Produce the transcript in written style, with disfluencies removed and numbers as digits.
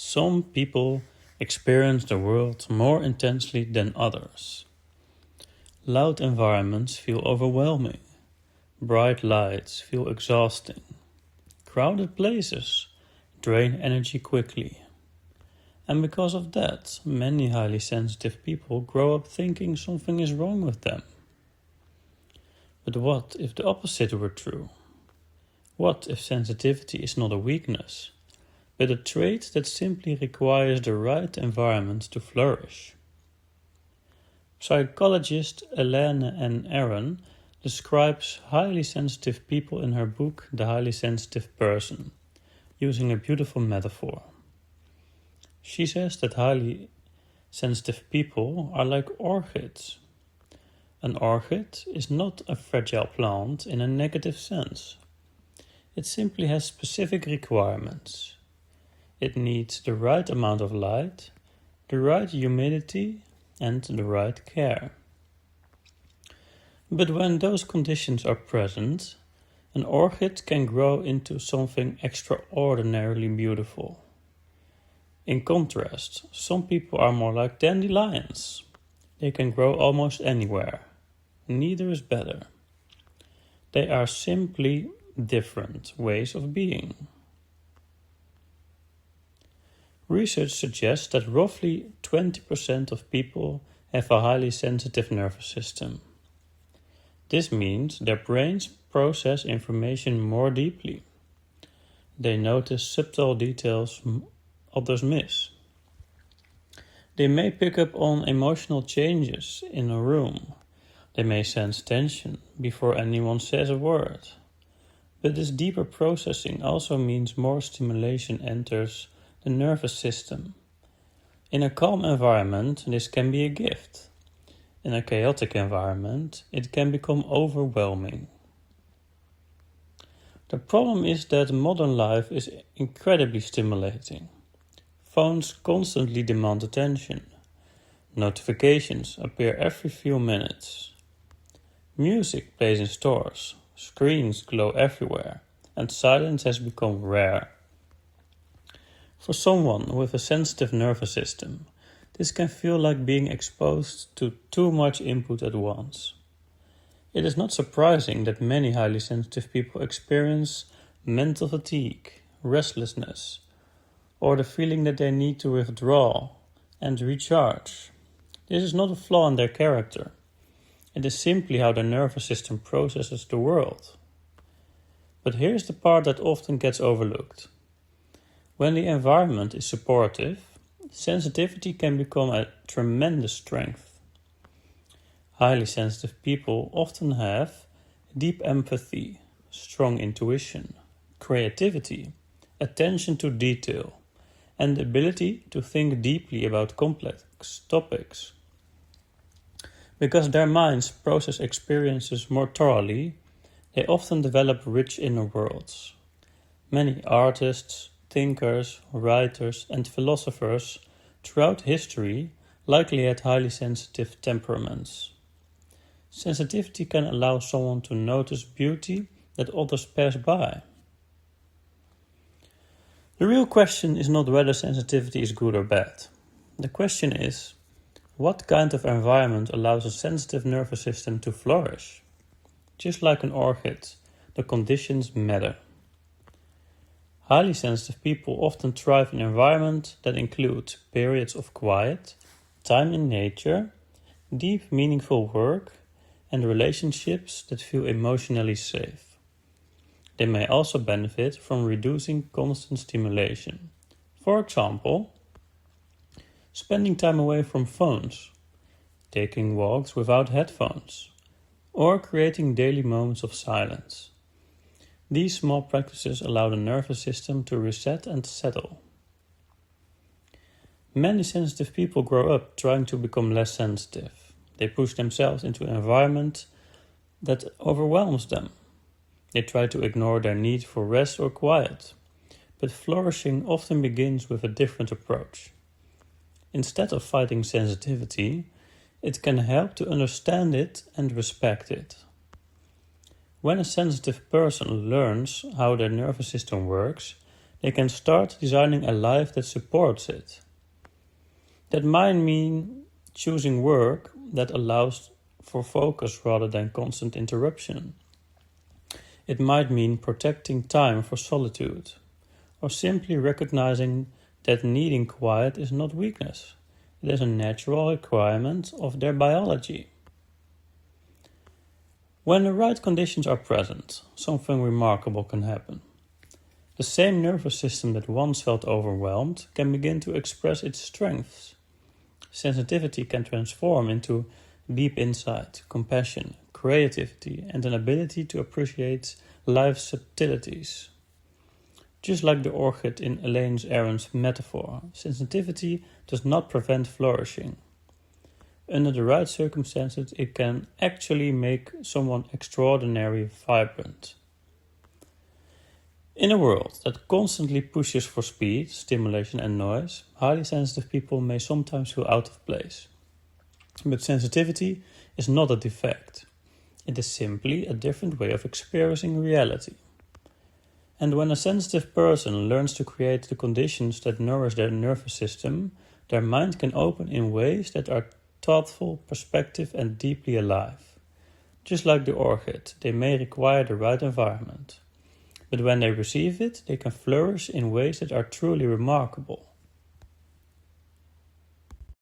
Some people experience the world more intensely than others. Loud environments feel overwhelming. Bright lights feel exhausting. Crowded places drain energy quickly. And because of that, many highly sensitive people grow up thinking something is wrong with them. But what if the opposite were true? What if sensitivity is not a weakness, but a trait that simply requires the right environment to flourish? Psychologist Elaine N describes highly sensitive people in her book The Highly Sensitive Person, using a beautiful metaphor. She says that highly sensitive people are like orchids. An orchid is not a fragile plant in a negative sense. It simply has specific requirements. It needs the right amount of light, the right humidity, and the right care. But when those conditions are present, an orchid can grow into something extraordinarily beautiful. In contrast, some people are more like dandelions. They can grow almost anywhere. Neither is better. They are simply different ways of being. Research suggests that roughly 20% of people have a highly sensitive nervous system. This means their brains process information more deeply. They notice subtle details others miss. They may pick up on emotional changes in a room. They may sense tension before anyone says a word. But this deeper processing also means more stimulation enters the nervous system. In a calm environment, this can be a gift. In a chaotic environment, it can become overwhelming. The problem is that modern life is incredibly stimulating. Phones constantly demand attention. Notifications appear every few minutes. Music plays in stores, screens glow everywhere, and silence has become rare. For someone with a sensitive nervous system, this can feel like being exposed to too much input at once. It is not surprising that many highly sensitive people experience mental fatigue, restlessness, or the feeling that they need to withdraw and recharge. This is not a flaw in their character. It is simply how the nervous system processes the world. But here's the part that often gets overlooked. When the environment is supportive, sensitivity can become a tremendous strength. Highly sensitive people often have deep empathy, strong intuition, creativity, attention to detail, and the ability to think deeply about complex topics. Because their minds process experiences more thoroughly, they often develop rich inner worlds. Many artists, thinkers, writers, and philosophers throughout history likely had highly sensitive temperaments. Sensitivity can allow someone to notice beauty that others pass by. The real question is not whether sensitivity is good or bad. The question is, what kind of environment allows a sensitive nervous system to flourish? Just like an orchid, the conditions matter. Highly sensitive people often thrive in environments that include periods of quiet, time in nature, deep, meaningful work, and relationships that feel emotionally safe. They may also benefit from reducing constant stimulation. For example, spending time away from phones, taking walks without headphones, or creating daily moments of silence. These small practices allow the nervous system to reset and settle. Many sensitive people grow up trying to become less sensitive. They push themselves into an environment that overwhelms them. They try to ignore their need for rest or quiet. But flourishing often begins with a different approach. Instead of fighting sensitivity, it can help to understand it and respect it. When a sensitive person learns how their nervous system works, they can start designing a life that supports it. That might mean choosing work that allows for focus rather than constant interruption. It might mean protecting time for solitude, or simply recognizing that needing quiet is not weakness. It is a natural requirement of their biology. When the right conditions are present, something remarkable can happen. The same nervous system that once felt overwhelmed can begin to express its strengths. Sensitivity can transform into deep insight, compassion, creativity, and an ability to appreciate life's subtleties. Just like the orchid in Elaine Aron's metaphor, sensitivity does not prevent flourishing. Under the right circumstances, it can actually make someone extraordinarily vibrant. In a world that constantly pushes for speed, stimulation and noise, highly sensitive people may sometimes feel out of place. But sensitivity is not a defect. It is simply a different way of experiencing reality. And when a sensitive person learns to create the conditions that nourish their nervous system, their mind can open in ways that are thoughtful, perspective, and deeply alive. Just like the orchid, they may require the right environment. But when they receive it, they can flourish in ways that are truly remarkable.